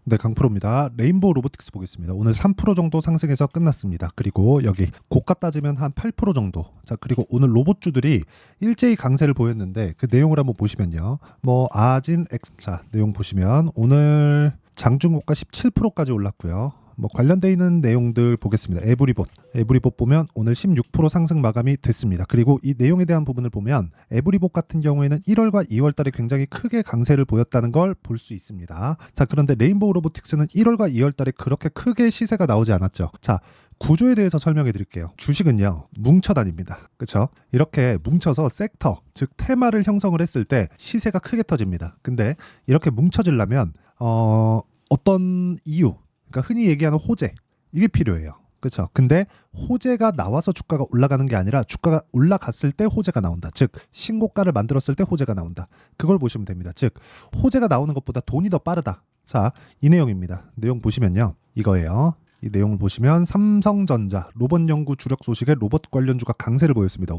네, 강프로입니다. 레인보우 로보틱스 보겠습니다. 오늘 3% 정도 상승해서 끝났습니다. 그리고 여기 고가 따지면 한 8% 정도. 자, 그리고 오늘 로봇주들이 일제히 강세를 보였는데 그 내용을 한번 보시면요. 아진 X 자, 내용 보시면 오늘 장중고가 17%까지 올랐고요. 관련돼 있는 내용들 보겠습니다. 에브리봇 보면 오늘 16% 상승 마감이 됐습니다. 그리고 이 내용에 대한 부분을 보면 에브리봇 같은 경우에는 1월과 2월 달에 굉장히 크게 강세를 보였다는 걸 볼 수 있습니다. 자, 그런데 레인보우 로보틱스는 1월과 2월 달에 그렇게 크게 시세가 나오지 않았죠. 자, 구조에 대해서 설명해 드릴게요. 주식은요, 뭉쳐 다닙니다. 그렇죠? 이렇게 뭉쳐서 섹터, 즉 테마를 형성을 했을 때 시세가 크게 터집니다. 근데 이렇게 뭉쳐지려면 어떤 이유, 그러니까 흔히 얘기하는 호재, 이게 필요해요. 그렇죠? 근데 호재가 나와서 주가가 올라가는 게 아니라 주가가 올라갔을 때 호재가 나온다. 즉 신고가를 만들었을 때 호재가 나온다. 그걸 보시면 됩니다. 즉 호재가 나오는 것보다 돈이 더 빠르다. 자, 이 내용입니다. 내용 보시면요, 이거예요. 이 내용을 보시면 삼성전자 로봇 연구 주력 소식에 로봇 관련주가 강세를 보였습니다.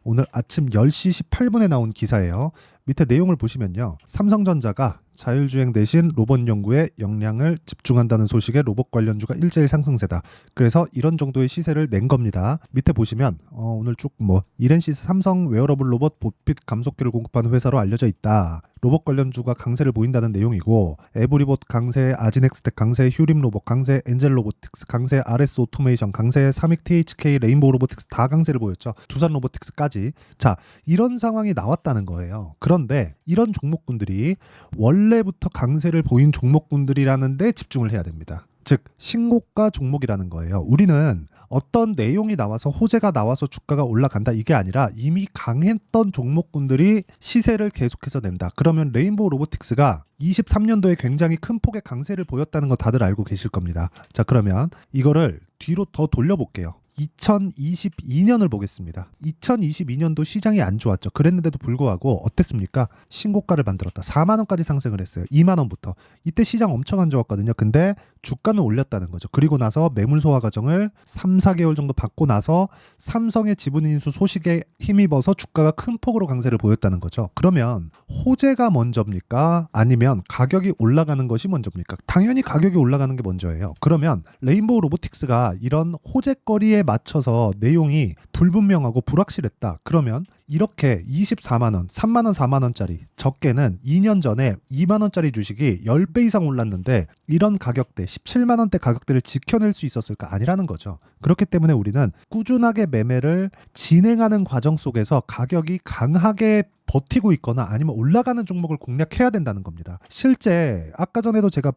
오늘 아침 10시 18분에 나온 기사예요. 밑에 내용을 보시면요, 삼성전자가 자율주행 대신 로봇 연구에 역량을 집중한다는 소식에 로봇 관련주가 일제히 상승세다. 그래서 이런 정도의 시세를 낸 겁니다. 밑에 보시면 오늘 쭉 이렌시스 삼성 웨어러블 로봇 보핏 감속기를 공급하는 회사로 알려져 있다. 로봇 관련주가 강세를 보인다는 내용이고, 에브리봇 강세, 아진엑스텍 강세, 휴림 로봇 강세, 엔젤 로보틱스 강세, RS 오토메이션 강세, 사믹 THK, 레인보우 로보틱스 다 강세를 보였죠. 두산 로보틱스까지. 자, 이런 상황이 나왔다는 거예요. 그런데 이런 종목군들이 원래부터 강세를 보인 종목군들이라는 데 집중을 해야 됩니다. 즉 신고가 종목이라는 거예요. 우리는 어떤 내용이 나와서 호재가 나와서 주가가 올라간다 이게 아니라 이미 강했던 종목군들이 시세를 계속해서 낸다. 그러면 레인보우 로보틱스가 23년도에 굉장히 큰 폭의 강세를 보였다는 거 다들 알고 계실 겁니다. 자, 그러면 이거를 뒤로 더 돌려볼게요. 2022년을 보겠습니다. 2022년도 시장이 안 좋았죠. 그랬는데도 불구하고 어땠습니까? 신고가를 만들었다. 4만 원까지 상승을 했어요. 2만 원부터. 이때 시장 엄청 안 좋았거든요. 근데 주가는 올렸다는 거죠. 그리고 나서 매물 소화 과정을 3, 4개월 정도 받고 나서 삼성의 지분 인수 소식에 힘입어서 주가가 큰 폭으로 강세를 보였다는 거죠. 그러면 호재가 먼저입니까? 아니면 가격이 올라가는 것이 먼저입니까? 당연히 가격이 올라가는 게 먼저예요. 그러면 레인보우 로보틱스가 이런 호재거리에 맞춰서 내용이 불분명하고 불확실했다. 그러면 이렇게 24만 원, 3만 원, 4만 원짜리, 적게는 2년 전에 2만 원짜리 주식이 10배 이상 올랐는데 이런 가격대, 17만 원대 가격대를 지켜낼 수 있었을까? 아니라는 거죠. 그렇기 때문에 우리는 꾸준하게 매매를 진행하는 과정 속에서 가격이 강하게 버티고 있거나 아니면 올라가는 종목을 공략해야 된다는 겁니다. 실제 아까 전에도 제가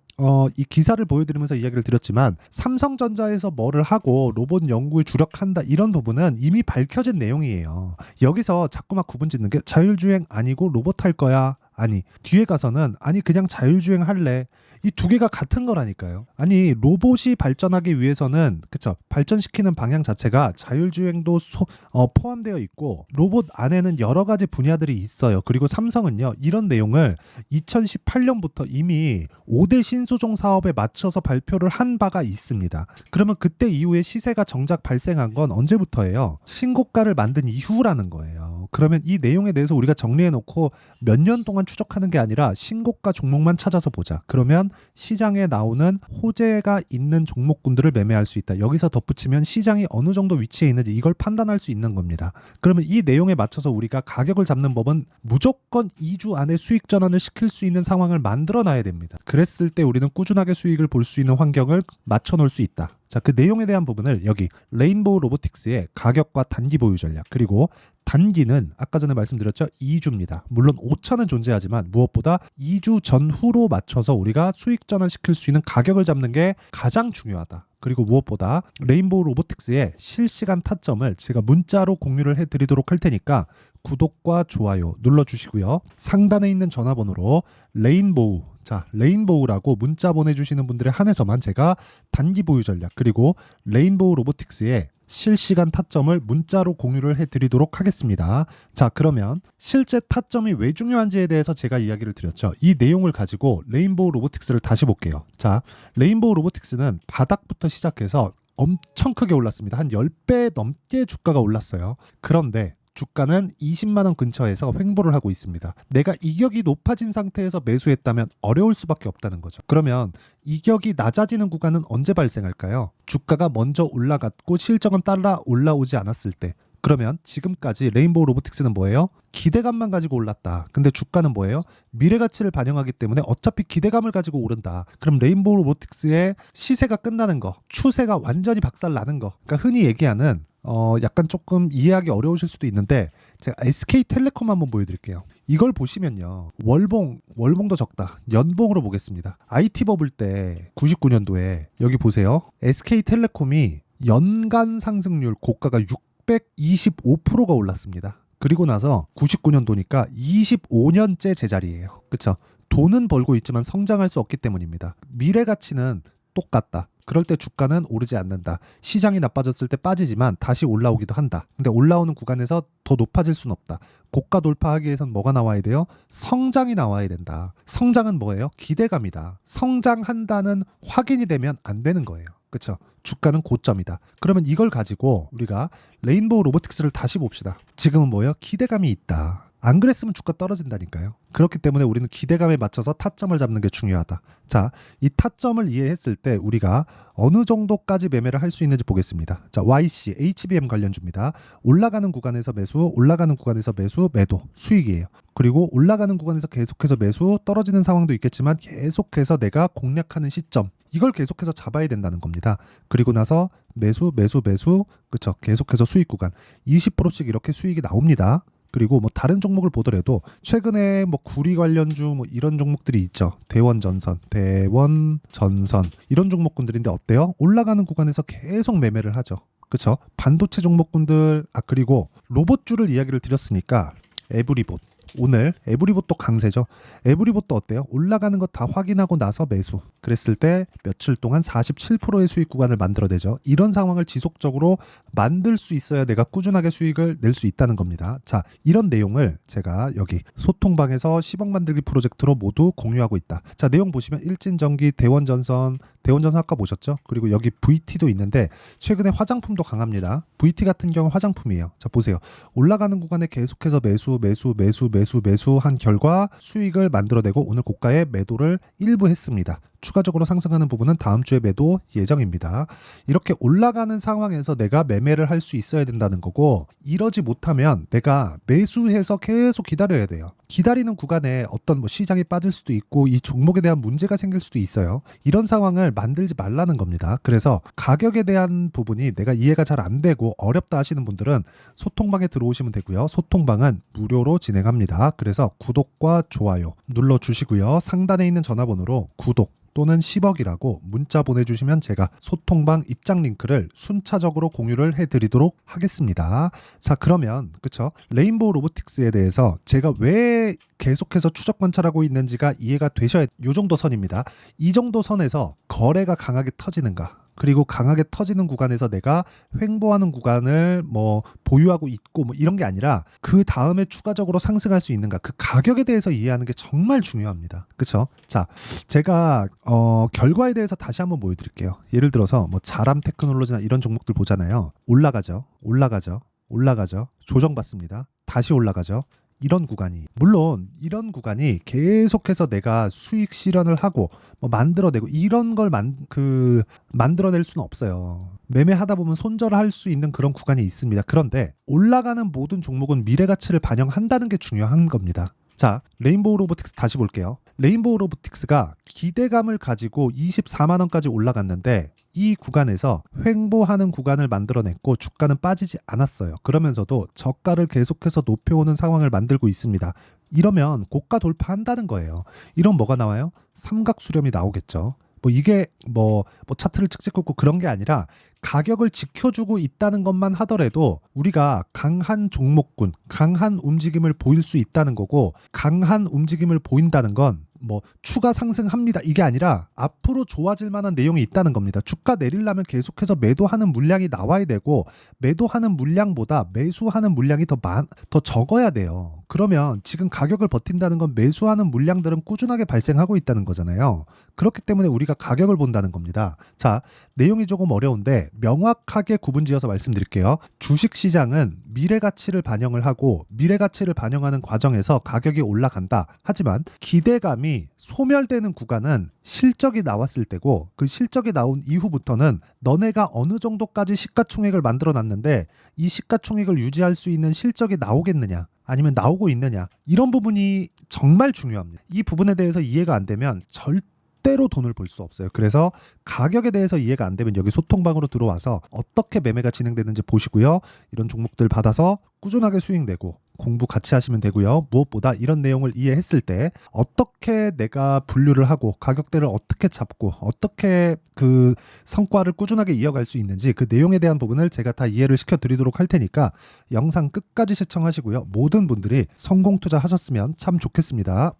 이 기사를 보여드리면서 이야기를 드렸지만 삼성전자에서 뭐를 하고 로봇 연구에 주력한다 이런 부분은 이미 밝혀진 내용이에요. 여기서 자꾸 막 구분 짓는 게 자율주행 아니고 로봇 할 거야. 아니, 뒤에 가서는 아니 그냥 자율주행 할래. 이 두 개가 같은 거라니까요. 아니, 로봇이 발전하기 위해서는 그쵸, 발전시키는 방향 자체가 자율주행도 포함되어 있고 로봇 안에는 여러 가지 분야들이 있어요. 그리고 삼성은요, 이런 내용을 2018년부터 이미 5대 신소종 사업에 맞춰서 발표를 한 바가 있습니다. 그러면 그때 이후에 시세가 정작 발생한 건 언제부터예요? 신고가를 만든 이후라는 거예요. 그러면 이 내용에 대해서 우리가 정리해놓고 몇 년 동안 추적하는 게 아니라 신고가 종목만 찾아서 보자. 그러면 시장에 나오는 호재가 있는 종목군들을 매매할 수 있다. 여기서 덧붙이면 시장이 어느 정도 위치에 있는지 이걸 판단할 수 있는 겁니다. 그러면 이 내용에 맞춰서 우리가 가격을 잡는 법은 무조건 2주 안에 수익 전환을 시킬 수 있는 상황을 만들어 놔야 됩니다. 그랬을 때 우리는 꾸준하게 수익을 볼 수 있는 환경을 맞춰 놓을 수 있다. 자, 그 내용에 대한 부분을 여기 레인보우 로보틱스의 가격과 단기 보유 전략, 그리고 단기는 아까 전에 말씀드렸죠, 2주입니다. 물론 5차는 존재하지만 무엇보다 2주 전후로 맞춰서 우리가 수익 전환시킬 수 있는 가격을 잡는 게 가장 중요하다. 그리고 무엇보다 레인보우 로보틱스의 실시간 타점을 제가 문자로 공유를 해드리도록 할 테니까 구독과 좋아요 눌러주시고요. 상단에 있는 전화번호로 레인보우, 자, 레인보우라고 문자 보내주시는 분들에 한해서만 제가 단기 보유 전략 그리고 레인보우 로보틱스의 실시간 타점을 문자로 공유를 해드리도록 하겠습니다. 자, 그러면 실제 타점이 왜 중요한지에 대해서 제가 이야기를 드렸죠. 이 내용을 가지고 레인보우 로보틱스를 다시 볼게요. 자, 레인보우 로보틱스는 바닥부터 시작해서 엄청 크게 올랐습니다. 한 10배 넘게 주가가 올랐어요. 그런데 주가는 20만 원 근처에서 횡보를 하고 있습니다. 내가 이격이 높아진 상태에서 매수했다면 어려울 수밖에 없다는 거죠. 그러면 이격이 낮아지는 구간은 언제 발생할까요? 주가가 먼저 올라갔고 실적은 따라 올라오지 않았을 때. 그러면 지금까지 레인보우 로보틱스는 뭐예요? 기대감만 가지고 올랐다. 근데 주가는 뭐예요? 미래 가치를 반영하기 때문에 어차피 기대감을 가지고 오른다. 그럼 레인보우 로보틱스의 시세가 끝나는 거, 추세가 완전히 박살나는 거. 그러니까 흔히 얘기하는 약간 조금 이해하기 어려우실 수도 있는데 제가 SK텔레콤 한번 보여드릴게요. 이걸 보시면요. 월봉도 적다. 연봉으로 보겠습니다. IT 버블 때 99년도에 여기 보세요. SK텔레콤이 연간 상승률 고가가 625%가 올랐습니다. 그리고 나서 99년도니까 25년째 제자리예요. 그렇죠? 돈은 벌고 있지만 성장할 수 없기 때문입니다. 미래 가치는 똑같다. 그럴 때 주가는 오르지 않는다. 시장이 나빠졌을 때 빠지지만 다시 올라오기도 한다. 근데 올라오는 구간에서 더 높아질 수는 없다. 고가 돌파하기 위해선 뭐가 나와야 돼요? 성장이 나와야 된다. 성장은 뭐예요? 기대감이다. 성장한다는 확인이 되면 안 되는 거예요. 그렇죠? 주가는 고점이다. 그러면 이걸 가지고 우리가 레인보우 로보틱스를 다시 봅시다. 지금은 뭐예요? 기대감이 있다. 안 그랬으면 주가 떨어진다니까요. 그렇기 때문에 우리는 기대감에 맞춰서 타점을 잡는 게 중요하다. 자, 이 타점을 이해했을 때 우리가 어느 정도까지 매매를 할 수 있는지 보겠습니다. 자, YC, HBM 관련주입니다. 올라가는 구간에서 매수, 올라가는 구간에서 매수, 매도, 수익이에요. 그리고 올라가는 구간에서 계속해서 매수, 떨어지는 상황도 있겠지만 계속해서 내가 공략하는 시점, 이걸 계속해서 잡아야 된다는 겁니다. 그리고 나서 매수, 그쵸? 계속해서 수익 구간 20%씩 이렇게 수익이 나옵니다. 그리고 뭐 다른 종목을 보더라도 최근에 뭐 구리 관련주 뭐 이런 종목들이 있죠. 대원전선 이런 종목군들인데 어때요? 올라가는 구간에서 계속 매매를 하죠. 그렇죠? 반도체 종목군들 그리고 로봇주를 이야기를 드렸으니까 에브리봇 오늘 에브리봇도 강세죠. 에브리봇도 어때요? 올라가는 것 다 확인하고 나서 매수. 그랬을 때 며칠 동안 47%의 수익 구간을 만들어내죠. 이런 상황을 지속적으로 만들 수 있어야 내가 꾸준하게 수익을 낼 수 있다는 겁니다. 자, 이런 내용을 제가 여기 소통방에서 10억 만들기 프로젝트로 모두 공유하고 있다. 자, 내용 보시면 일진전기, 대원전선 아까 보셨죠? 그리고 여기 VT도 있는데 최근에 화장품도 강합니다. VT 같은 경우 화장품이에요. 자, 보세요. 올라가는 구간에 계속해서 매수한 결과 수익을 만들어내고 오늘 고가에 매도를 일부 했습니다. 추가적으로 상승하는 부분은 다음 주에 매도 예정입니다. 이렇게 올라가는 상황에서 내가 매매를 할 수 있어야 된다는 거고, 이러지 못하면 내가 매수해서 계속 기다려야 돼요. 기다리는 구간에 어떤 뭐 시장이 빠질 수도 있고 이 종목에 대한 문제가 생길 수도 있어요. 이런 상황을 만들지 말라는 겁니다. 그래서 가격에 대한 부분이 내가 이해가 잘 안 되고 어렵다 하시는 분들은 소통방에 들어오시면 되고요. 소통방은 무료로 진행합니다. 그래서 구독과 좋아요 눌러주시고요. 상단에 있는 전화번호로 구독 또는 10억이라고 문자 보내주시면 제가 소통방 입장 링크를 순차적으로 공유를 해드리도록 하겠습니다. 자, 그러면 그쵸? 레인보우 로보틱스에 대해서 제가 왜 계속해서 추적 관찰하고 있는지가 이해가 되셔야 이 정도 선입니다. 이 정도 선에서 거래가 강하게 터지는가, 그리고 강하게 터지는 구간에서 내가 횡보하는 구간을 뭐 보유하고 있고 뭐 이런 게 아니라 그 다음에 추가적으로 상승할 수 있는가, 그 가격에 대해서 이해하는 게 정말 중요합니다. 그렇죠? 자, 제가 결과에 대해서 다시 한번 보여드릴게요. 예를 들어서 뭐 자람 테크놀로지나 이런 종목들 보잖아요. 올라가죠. 조정받습니다. 다시 올라가죠. 이런 구간이, 물론 이런 구간이 계속해서 내가 수익 실현을 하고 뭐 만들어내고 이런 걸 만들어낼 수는 없어요. 매매하다 보면 손절할 수 있는 그런 구간이 있습니다. 그런데 올라가는 모든 종목은 미래 가치를 반영한다는 게 중요한 겁니다. 자, 레인보우 로보틱스 다시 볼게요. 레인보우 로보틱스가 기대감을 가지고 24만 원까지 올라갔는데 이 구간에서 횡보하는 구간을 만들어냈고 주가는 빠지지 않았어요. 그러면서도 저가를 계속해서 높여오는 상황을 만들고 있습니다. 이러면 고가 돌파한다는 거예요. 이런 뭐가 나와요? 삼각 수렴이 나오겠죠. 뭐 이게 뭐 차트를 찍찍 긋고 그런 게 아니라 가격을 지켜주고 있다는 것만 하더라도 우리가 강한 종목군, 강한 움직임을 보일 수 있다는 거고, 강한 움직임을 보인다는 건 뭐 추가 상승합니다 이게 아니라 앞으로 좋아질 만한 내용이 있다는 겁니다. 주가 내리려면 계속해서 매도하는 물량이 나와야 되고, 매도하는 물량보다 매수하는 물량이 더 적어야 돼요. 그러면 지금 가격을 버틴다는 건 매수하는 물량들은 꾸준하게 발생하고 있다는 거잖아요. 그렇기 때문에 우리가 가격을 본다는 겁니다. 자, 내용이 조금 어려운데 명확하게 구분지어서 말씀드릴게요. 주식시장은 미래가치를 반영을 하고 미래가치를 반영하는 과정에서 가격이 올라간다. 하지만 기대감이 소멸되는 구간은 실적이 나왔을 때고 그 실적이 나온 이후부터는 너네가 어느 정도까지 시가총액을 만들어 놨는데 이 시가총액을 유지할 수 있는 실적이 나오겠느냐 아니면 나오고 있느냐 이런 부분이 정말 중요합니다. 이 부분에 대해서 이해가 안 되면 절대로 돈을 벌 수 없어요. 그래서 가격에 대해서 이해가 안 되면 여기 소통방으로 들어와서 어떻게 매매가 진행되는지 보시고요. 이런 종목들 받아서 꾸준하게 수익 내고 공부 같이 하시면 되고요. 무엇보다 이런 내용을 이해했을 때 어떻게 내가 분류를 하고 가격대를 어떻게 잡고 어떻게 그 성과를 꾸준하게 이어갈 수 있는지 그 내용에 대한 부분을 제가 다 이해를 시켜드리도록 할 테니까 영상 끝까지 시청하시고요. 모든 분들이 성공 투자하셨으면 참 좋겠습니다.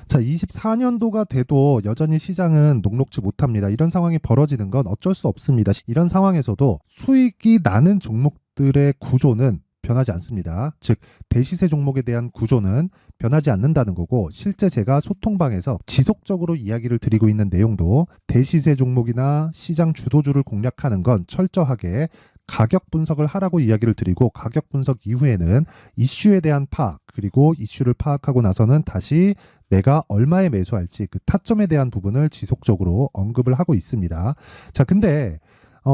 자, 24년도가 돼도 여전히 시장은 녹록지 못합니다. 이런 상황이 벌어지는 건 어쩔 수 없습니다. 이런 상황에서도 수익이 나는 종목들의 구조는 변하지 않습니다. 즉 대시세 종목에 대한 구조는 변하지 않는다는 거고 실제 제가 소통방에서 지속적으로 이야기를 드리고 있는 내용도 대시세 종목이나 시장 주도주를 공략하는 건 철저하게 가격 분석을 하라고 이야기를 드리고 가격 분석 이후에는 이슈에 대한 파악 그리고 이슈를 파악하고 나서는 다시 내가 얼마에 매수할지 그 타점에 대한 부분을 지속적으로 언급을 하고 있습니다. 자, 근데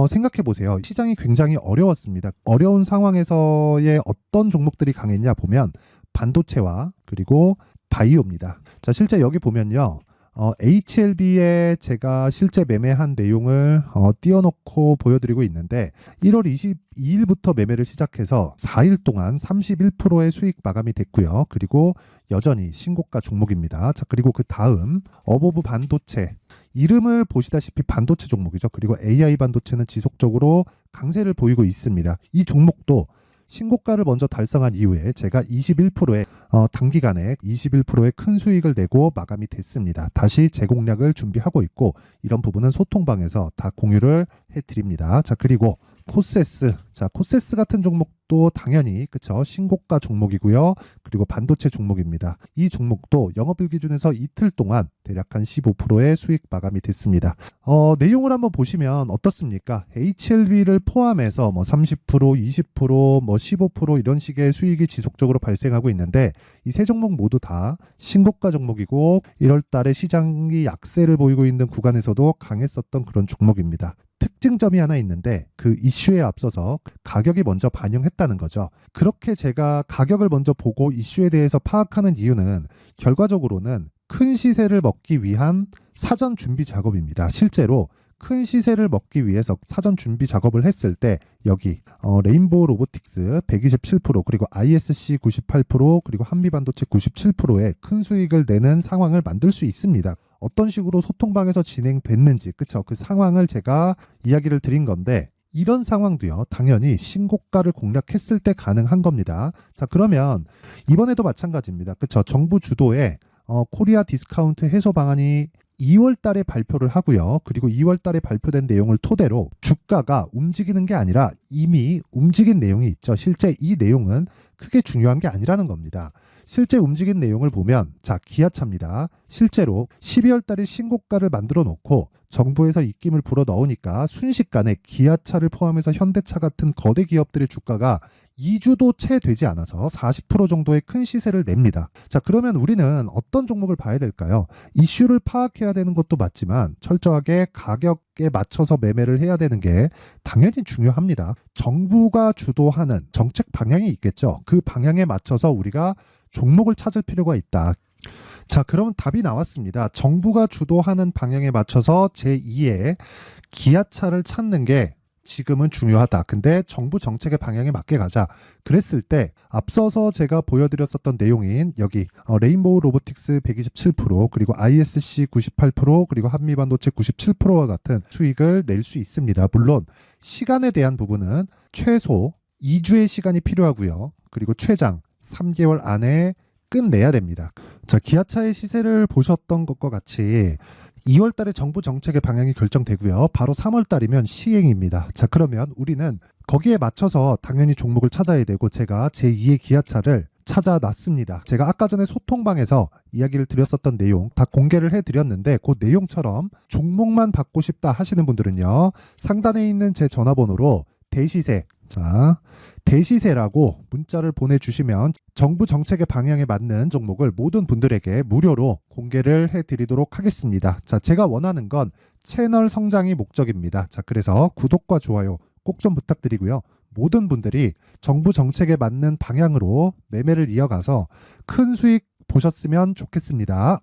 생각해 보세요. 시장이 굉장히 어려웠습니다. 어려운 상황에서의 어떤 종목들이 강했냐 보면 반도체와 그리고 바이오입니다. 자, 실제 여기 보면요. HLB에 제가 실제 매매한 내용을 띄워놓고 보여드리고 있는데 1월 22일부터 매매를 시작해서 4일 동안 31%의 수익 마감이 됐고요. 그리고 여전히 신고가 종목입니다. 자, 그리고 그 다음 어보브 반도체 이름을 보시다시피 반도체 종목이죠. 그리고 AI 반도체는 지속적으로 강세를 보이고 있습니다. 이 종목도 신고가를 먼저 달성한 이후에 제가 21%의 단기간에 21%의 큰 수익을 내고 마감이 됐습니다. 다시 재공략을 준비하고 있고 이런 부분은 소통방에서 다 공유를 해드립니다. 자, 그리고 코세스. 자, 코세스 같은 종목도 당연히 그쵸 신고가 종목이고요. 그리고 반도체 종목입니다. 이 종목도 영업일 기준에서 이틀 동안 대략 한 15%의 수익 마감이 됐습니다. 내용을 한번 보시면 어떻습니까? HLB를 포함해서 뭐 30%, 20%, 뭐 15% 이런 식의 수익이 지속적으로 발생하고 있는데 이 세 종목 모두 다 신고가 종목이고 1월 달에 시장이 약세를 보이고 있는 구간에서도 강했었던 그런 종목입니다. 특징점이 하나 있는데 그 이슈에 앞서서 가격이 먼저 반영했다는 거죠. 그렇게 제가 가격을 먼저 보고 이슈에 대해서 파악하는 이유는 결과적으로는 큰 시세를 먹기 위한 사전 준비 작업입니다. 실제로 큰 시세를 먹기 위해서 사전 준비 작업을 했을 때 여기 레인보우 로보틱스 127% 그리고 ISC 98% 그리고 한미반도체 97%의 큰 수익을 내는 상황을 만들 수 있습니다. 어떤 식으로 소통방에서 진행됐는지 그쵸? 그 상황을 제가 이야기를 드린 건데 이런 상황도요 당연히 신고가를 공략했을 때 가능한 겁니다. 자, 그러면 이번에도 마찬가지입니다. 그쵸? 정부 주도의 코리아 디스카운트 해소 방안이 2월 달에 발표를 하고요. 그리고 2월 달에 발표된 내용을 토대로 주가가 움직이는 게 아니라 이미 움직인 내용이 있죠. 실제 이 내용은 크게 중요한 게 아니라는 겁니다. 실제 움직인 내용을 보면 자, 기아차입니다. 실제로 12월 달에 신고가를 만들어 놓고 정부에서 입김을 불어 넣으니까 순식간에 기아차를 포함해서 현대차 같은 거대 기업들의 주가가 2주도 채 되지 않아서 40% 정도의 큰 시세를 냅니다. 자, 그러면 우리는 어떤 종목을 봐야 될까요? 이슈를 파악해야 되는 것도 맞지만 철저하게 가격에 맞춰서 매매를 해야 되는 게 당연히 중요합니다. 정부가 주도하는 정책 방향이 있겠죠. 그 방향에 맞춰서 우리가 종목을 찾을 필요가 있다. 자, 그러면 답이 나왔습니다. 정부가 주도하는 방향에 맞춰서 제2의 기아차를 찾는 게 지금은 중요하다. 근데 정부 정책의 방향에 맞게 가자. 그랬을 때 앞서서 제가 보여드렸었던 내용인 여기 레인보우 로보틱스 127% 그리고 ISC 98% 그리고 한미반도체 97%와 같은 수익을 낼 수 있습니다. 물론 시간에 대한 부분은 최소 2주의 시간이 필요하고요. 그리고 최장 3개월 안에 끝내야 됩니다. 자, 기아차의 시세를 보셨던 것과 같이 2월 달에 정부 정책의 방향이 결정되고요. 바로 3월 달이면 시행입니다. 자, 그러면 우리는 거기에 맞춰서 당연히 종목을 찾아야 되고 제가 제2의 기아차를 찾아놨습니다. 제가 아까 전에 소통방에서 이야기를 드렸었던 내용 다 공개를 해드렸는데 그 내용처럼 종목만 받고 싶다 하시는 분들은요. 상단에 있는 제 전화번호로 대시세, 자, 대시세라고 문자를 보내주시면 정부 정책의 방향에 맞는 종목을 모든 분들에게 무료로 공개를 해드리도록 하겠습니다. 자, 제가 원하는 건 채널 성장이 목적입니다. 자, 그래서 구독과 좋아요 꼭 좀 부탁드리고요. 모든 분들이 정부 정책에 맞는 방향으로 매매를 이어가서 큰 수익 보셨으면 좋겠습니다.